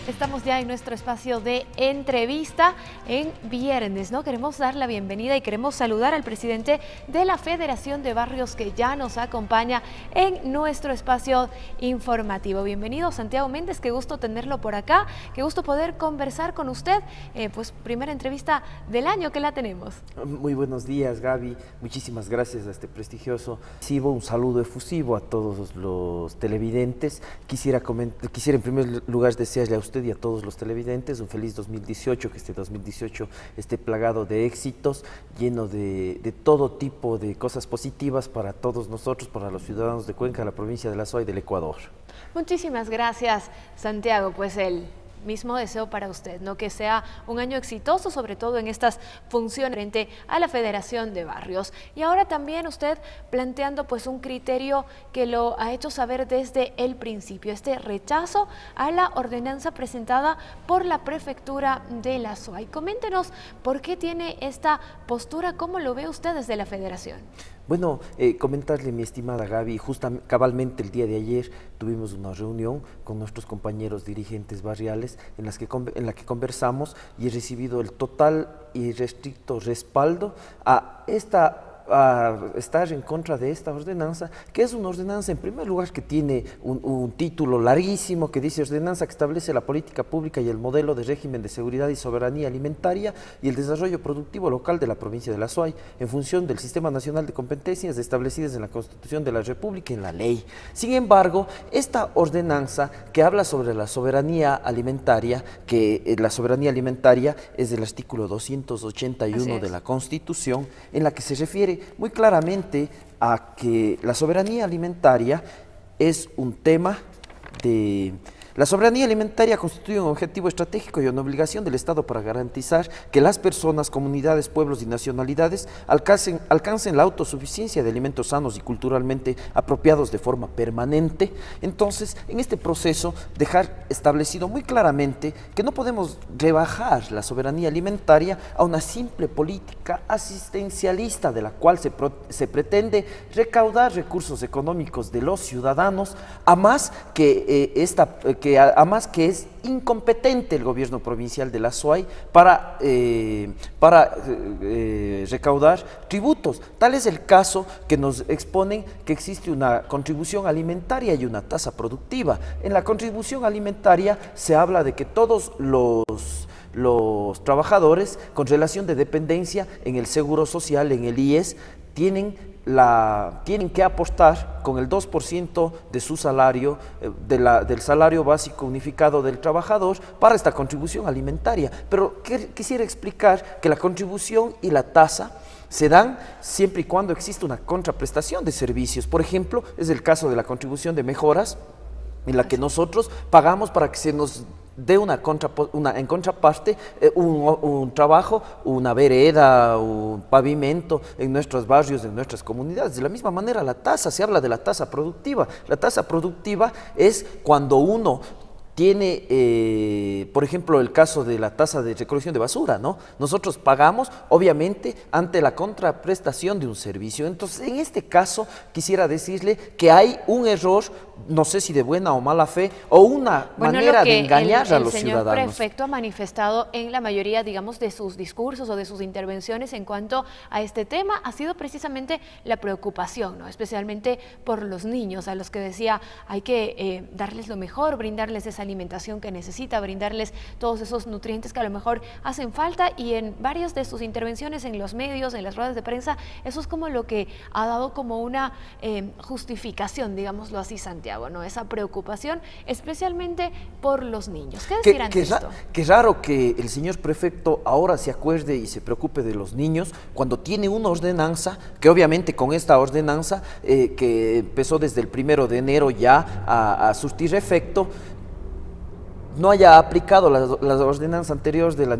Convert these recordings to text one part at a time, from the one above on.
Estamos ya en nuestro espacio de entrevista en viernes, ¿no? Queremos dar la bienvenida y queremos saludar al presidente de la Federación de Barrios que ya nos acompaña en nuestro espacio informativo. Bienvenido, Santiago Méndez, qué gusto tenerlo por acá, qué gusto poder conversar con usted. Pues primera entrevista del año que la tenemos. Muy buenos días, Gaby. Muchísimas gracias a este prestigioso. Un saludo efusivo a todos los televidentes. Quisiera en primer lugar desearle a usted y a todos los televidentes un feliz 2018, que este 2018 esté plagado de éxitos, lleno de todo tipo de cosas positivas para todos nosotros, para los ciudadanos de Cuenca, la provincia de La Suay y del Ecuador. Muchísimas gracias, Santiago. Pues el mismo deseo para usted, ¿no? Que sea un año exitoso, sobre todo en estas funciones frente a la Federación de Barrios. Y ahora también usted planteando pues un criterio que lo ha hecho saber desde el principio, este rechazo a la ordenanza presentada por la Prefectura de La Suay. Coméntenos por qué tiene esta postura, cómo lo ve usted desde la Federación. Bueno, comentarle, mi estimada Gaby, cabalmente el día de ayer tuvimos una reunión con nuestros compañeros dirigentes barriales en la que conversamos y he recibido el total y restricto respaldo a estar en contra de esta ordenanza, que es una ordenanza en primer lugar que tiene un título larguísimo que dice: ordenanza que establece la política pública y el modelo de régimen de seguridad y soberanía alimentaria y el desarrollo productivo local de la provincia de La Suay en función del Sistema Nacional de Competencias establecidas en la Constitución de la República y en la ley. Sin embargo, esta ordenanza que habla sobre la soberanía alimentaria, la soberanía alimentaria es del artículo 281 de la Constitución, en la que se refiere muy claramente a que la soberanía alimentaria es un tema de... La soberanía alimentaria constituye un objetivo estratégico y una obligación del Estado para garantizar que las personas, comunidades, pueblos y nacionalidades alcancen la autosuficiencia de alimentos sanos y culturalmente apropiados de forma permanente. Entonces, en este proceso, dejar establecido muy claramente que no podemos rebajar la soberanía alimentaria a una simple política asistencialista de la cual se pretende recaudar recursos económicos de los ciudadanos, a más que es incompetente el gobierno provincial de La Suay para recaudar tributos. Tal es el caso que nos exponen que existe una contribución alimentaria y una tasa productiva. En la contribución alimentaria se habla de que todos los trabajadores con relación de dependencia en el Seguro Social, en el IES, tienen que aportar con el 2% de su salario, del salario básico unificado del trabajador, para esta contribución alimentaria. Pero quisiera explicar que la contribución y la tasa se dan siempre y cuando existe una contraprestación de servicios. Por ejemplo, es el caso de la contribución de mejoras, en la que nosotros pagamos para que se nos dé en contraparte un trabajo, una vereda, un pavimento en nuestros barrios, en nuestras comunidades. De la misma manera, la tasa, se habla de la tasa productiva. La tasa productiva es cuando uno tiene, por ejemplo, el caso de la tasa de recolección de basura, ¿no? Nosotros pagamos, obviamente, ante la contraprestación de un servicio. Entonces, en este caso, quisiera decirle que hay un error, no sé si de buena o mala fe, o una manera de engañar a los ciudadanos. El señor prefecto ha manifestado en la mayoría, digamos, de sus discursos o de sus intervenciones en cuanto a este tema, ha sido precisamente la preocupación, ¿no? Especialmente por los niños, a los que decía hay que darles lo mejor, brindarles esa alimentación que necesita, brindarles todos esos nutrientes que a lo mejor hacen falta, y en varias de sus intervenciones en los medios, en las ruedas de prensa, eso es como lo que ha dado como una justificación, digámoslo así, Santiago, ¿no? Esa preocupación especialmente por los niños. ¿Qué decir ante esto? Qué raro que el señor prefecto ahora se acuerde y se preocupe de los niños cuando tiene una ordenanza, que obviamente con esta ordenanza que empezó desde el 1 de enero ya a surtir efecto, no haya aplicado las ordenanzas anteriores de la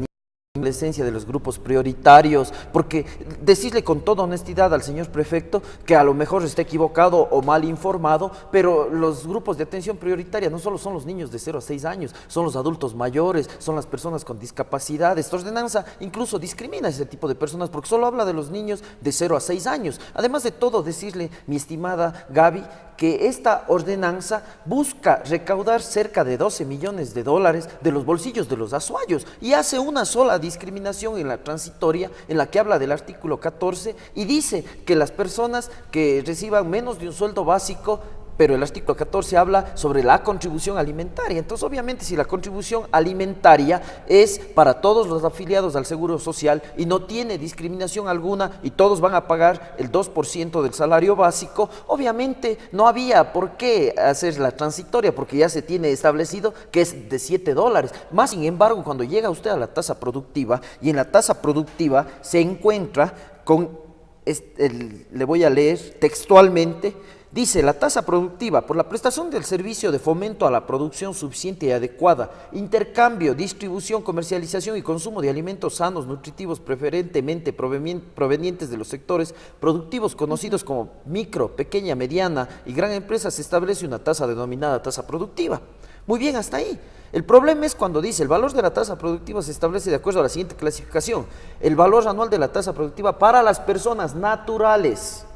adolescencia, de los grupos prioritarios, porque decirle con toda honestidad al señor prefecto que a lo mejor está equivocado o mal informado, pero los grupos de atención prioritaria no solo son los niños de 0 a 6 años, son los adultos mayores, son las personas con discapacidad. Esta ordenanza incluso discrimina a ese tipo de personas porque solo habla de los niños de 0 a 6 años. Además de todo, decirle, mi estimada Gaby, que esta ordenanza busca recaudar cerca de 12 millones de dólares de los bolsillos de los azuayos y hace una sola discriminación en la transitoria en la que habla del artículo 14 y dice que las personas que reciban menos de un sueldo básico, pero el artículo 14 habla sobre la contribución alimentaria. Entonces, obviamente, si la contribución alimentaria es para todos los afiliados al Seguro Social y no tiene discriminación alguna y todos van a pagar el 2% del salario básico, obviamente no había por qué hacer la transitoria porque ya se tiene establecido que es de $7. Más sin embargo, cuando llega usted a la tasa productiva y en la tasa productiva se encuentra con, le voy a leer textualmente. Dice, la tasa productiva por la prestación del servicio de fomento a la producción suficiente y adecuada, intercambio, distribución, comercialización y consumo de alimentos sanos, nutritivos, preferentemente provenientes de los sectores productivos conocidos como micro, pequeña, mediana y gran empresa, se establece una tasa denominada tasa productiva. Muy bien, hasta ahí. El problema es cuando dice, el valor de la tasa productiva se establece de acuerdo a la siguiente clasificación. El valor anual de la tasa productiva para las personas naturales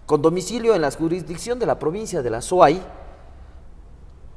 con domicilio en la jurisdicción de la provincia de la SUAY,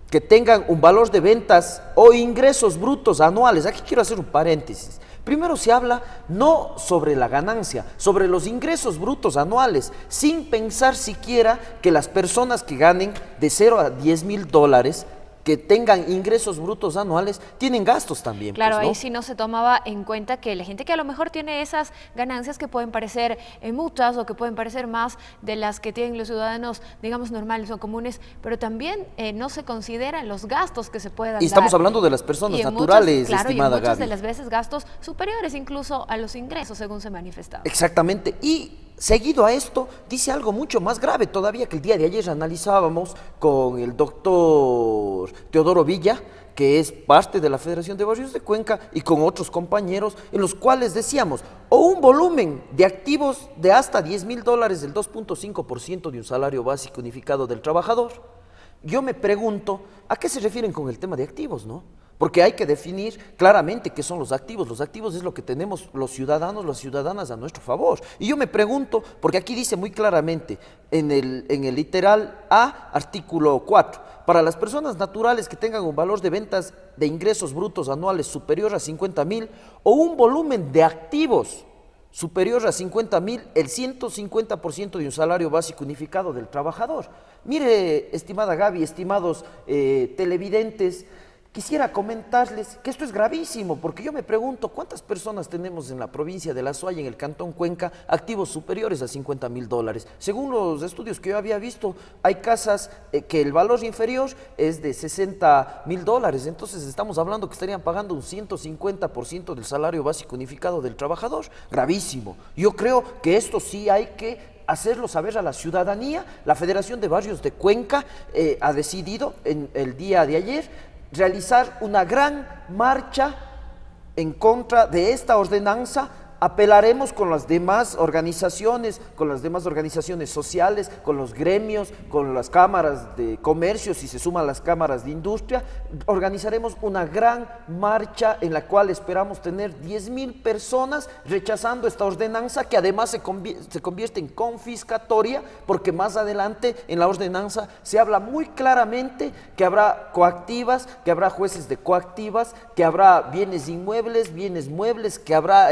que tengan un valor de ventas o ingresos brutos anuales. Aquí quiero hacer un paréntesis. Primero se habla no sobre la ganancia, sobre los ingresos brutos anuales, sin pensar siquiera que las personas que ganen de 0 a 10 mil dólares, que tengan ingresos brutos anuales, tienen gastos también. Claro, pues, ¿no? ahí sí no se tomaba en cuenta que la gente que a lo mejor tiene esas ganancias que pueden parecer muchas o que pueden parecer más de las que tienen los ciudadanos, digamos, normales o comunes, pero también no se consideran los gastos que se puedan dar. Y estamos hablando de las personas naturales, claro, estimada y muchas Gaby. de las veces gastos superiores incluso a los ingresos, según se manifestaba. Exactamente. Y seguido a esto, dice algo mucho más grave todavía que el día de ayer analizábamos con el doctor Teodoro Villa, que es parte de la Federación de Barrios de Cuenca, y con otros compañeros, en los cuales decíamos, o un volumen de activos de hasta 10 mil dólares, del 2.5% de un salario básico unificado del trabajador. Yo me pregunto, ¿a qué se refieren con el tema de activos, no? Porque hay que definir claramente qué son los activos. Los activos es lo que tenemos los ciudadanos, las ciudadanas a nuestro favor. Y yo me pregunto, porque aquí dice muy claramente, en el literal A, artículo 4, para las personas naturales que tengan un valor de ventas de ingresos brutos anuales superior a 50 mil o un volumen de activos superior a 50 mil, el 150% de un salario básico unificado del trabajador. Mire, estimada Gaby, estimados televidentes, quisiera comentarles que esto es gravísimo, porque yo me pregunto cuántas personas tenemos en la provincia de La Suay, en el cantón Cuenca, activos superiores a 50 mil dólares. Según los estudios que yo había visto, hay casas que el valor inferior es de 60 mil dólares, entonces estamos hablando que estarían pagando un 150% del salario básico unificado del trabajador. Gravísimo. Yo creo que esto sí hay que hacerlo saber a la ciudadanía. La Federación de Barrios de Cuenca ha decidido en el día de ayer realizar una gran marcha en contra de esta ordenanza. Apelaremos con las demás organizaciones sociales, con los gremios, con las cámaras de comercio, si se suman las cámaras de industria. Organizaremos una gran marcha en la cual esperamos tener 10 mil personas rechazando esta ordenanza, que además se convierte en confiscatoria, porque más adelante en la ordenanza se habla muy claramente que habrá coactivas, que habrá jueces de coactivas, que habrá bienes inmuebles, bienes muebles, que habrá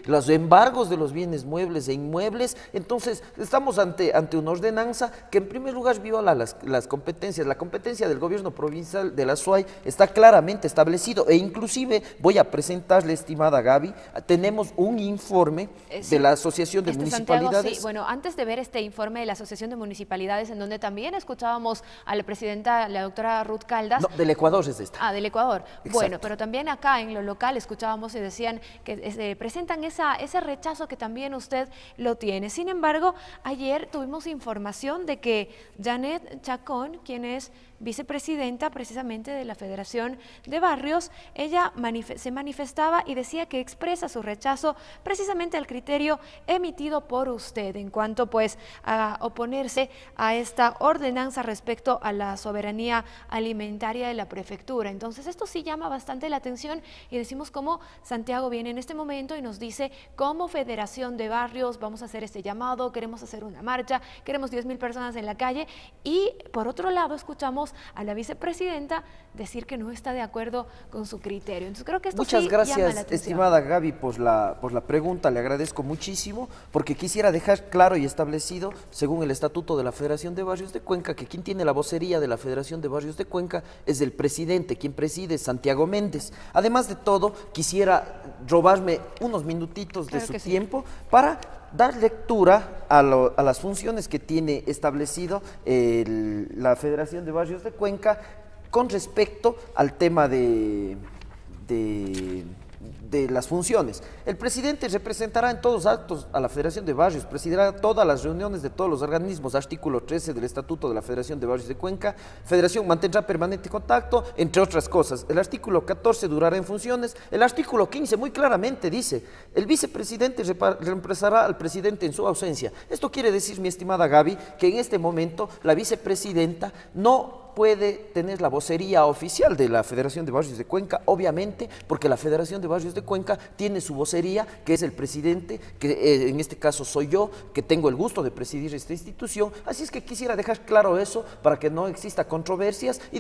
los embargos de los bienes muebles e inmuebles. Entonces estamos ante una ordenanza que en primer lugar viola las competencias. La competencia del gobierno provincial de la SUAY está claramente establecido, e inclusive voy a presentarle, estimada Gaby, tenemos un informe de la Asociación de Municipalidades. Santiago, sí. Bueno, antes de ver este informe de la Asociación de Municipalidades, en donde también escuchábamos a la presidenta, la doctora Ruth Caldas. No, del Ecuador es esta. Ah, del Ecuador. Exacto. Bueno, pero también acá en lo local escuchábamos y decían que presentan ese rechazo que también usted lo tiene. Sin embargo, ayer tuvimos información de que Janet Chacón, quien es vicepresidenta precisamente de la Federación de Barrios, ella se manifestaba y decía que expresa su rechazo precisamente al criterio emitido por usted en cuanto pues a oponerse a esta ordenanza respecto a la soberanía alimentaria de la prefectura. Entonces esto sí llama bastante la atención y decimos cómo Santiago viene en este momento y nos nos dice, como Federación de Barrios vamos a hacer este llamado, queremos hacer una marcha, queremos 10.000 personas en la calle. Y por otro lado escuchamos a la vicepresidenta decir que no está de acuerdo con su criterio. Entonces creo que esto Muchas sí llama la gracias, atención. estimada Gaby, por la pregunta. Le agradezco muchísimo porque quisiera dejar claro y establecido, según el Estatuto de la Federación de Barrios de Cuenca, que quien tiene la vocería de la Federación de Barrios de Cuenca es el presidente, quien preside es Santiago Méndez. Además de todo, quisiera robarme unos minutitos de su tiempo para dar lectura a las funciones que tiene establecido la Federación de Barrios de Cuenca con respecto al tema de las funciones. El presidente representará en todos los actos a la Federación de Barrios, presidirá todas las reuniones de todos los organismos, artículo 13 del Estatuto de la Federación de Barrios de Cuenca. Federación mantendrá permanente contacto, entre otras cosas. El artículo 14 durará en funciones. El artículo 15 muy claramente dice, el vicepresidente reemplazará al presidente en su ausencia. Esto quiere decir, mi estimada Gaby, que en este momento la vicepresidenta no puede tener la vocería oficial de la Federación de Barrios de Cuenca, obviamente, porque la Federación de Barrios de Cuenca tiene su vocería, que es el presidente, que en este caso soy yo, que tengo el gusto de presidir esta institución. Así es que quisiera dejar claro eso para que no exista controversias y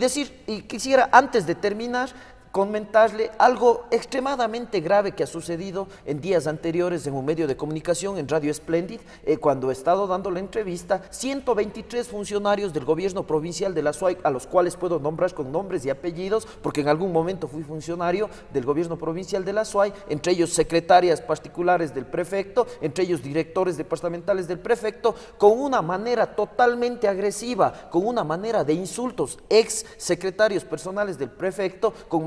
quisiera, antes de terminar, comentarle algo extremadamente grave que ha sucedido en días anteriores en un medio de comunicación, en Radio Splendid, cuando he estado dando la entrevista. 123 funcionarios del gobierno provincial de la SUAY, a los cuales puedo nombrar con nombres y apellidos, porque en algún momento fui funcionario del gobierno provincial de la SUAY, entre ellos secretarias particulares del prefecto, entre ellos directores departamentales del prefecto, con una manera totalmente agresiva, con una manera de insultos, ex secretarios personales del prefecto, con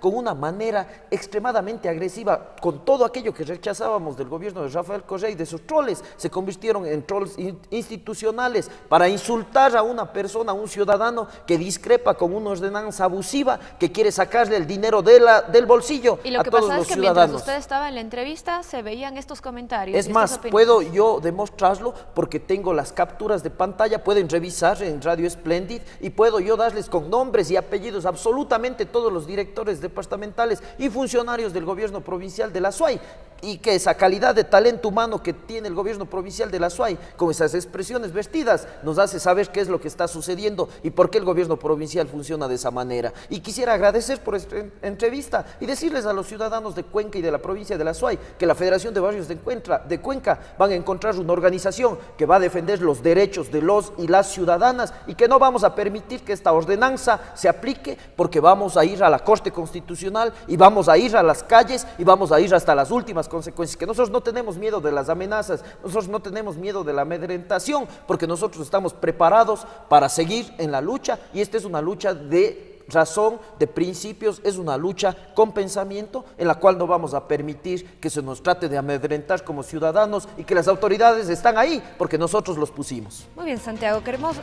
una manera extremadamente agresiva, con todo aquello que rechazábamos del gobierno de Rafael Correa, y de sus troles se convirtieron en troles institucionales para insultar a una persona, a un ciudadano que discrepa con una ordenanza abusiva que quiere sacarle el dinero del bolsillo y lo a que todos pasa los es que ciudadanos. Mientras usted estaba en la entrevista se veían estos comentarios. Es más, puedo yo demostrarlo porque tengo las capturas de pantalla, pueden revisar en Radio Splendid y puedo yo darles con nombres y apellidos absolutamente todos los directores departamentales y funcionarios del gobierno provincial de la SUAY, y que esa calidad de talento humano que tiene el gobierno provincial de la SUAY, con esas expresiones vertidas, nos hace saber qué es lo que está sucediendo y por qué el gobierno provincial funciona de esa manera. Y quisiera agradecer por esta entrevista y decirles a los ciudadanos de Cuenca y de la provincia de la SUAY que la Federación de Barrios de Cuenca van a encontrar una organización que va a defender los derechos de los y las ciudadanas, y que no vamos a permitir que esta ordenanza se aplique, porque vamos a ir a la Corte Constitucional y vamos a ir a las calles y vamos a ir hasta las últimas consecuencias. Que nosotros no tenemos miedo de las amenazas, nosotros no tenemos miedo de la amedrentación, porque nosotros estamos preparados para seguir en la lucha, y esta es una lucha de razón, de principios, es una lucha con pensamiento en la cual no vamos a permitir que se nos trate de amedrentar como ciudadanos, y que las autoridades están ahí porque nosotros los pusimos. Muy bien, Santiago, queremos,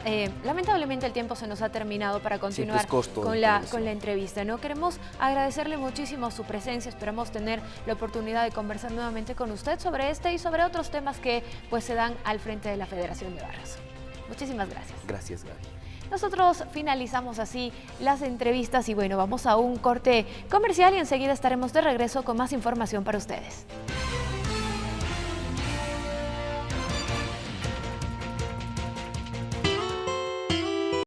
lamentablemente el tiempo se nos ha terminado para continuar con la entrevista, ¿no? Queremos agradecerle muchísimo su presencia, esperamos tener la oportunidad de conversar nuevamente con usted sobre este y sobre otros temas que pues se dan al frente de la Federación de Barrios. Muchísimas gracias. Gracias, Gaby. Nosotros finalizamos así las entrevistas y bueno, vamos a un corte comercial y enseguida estaremos de regreso con más información para ustedes.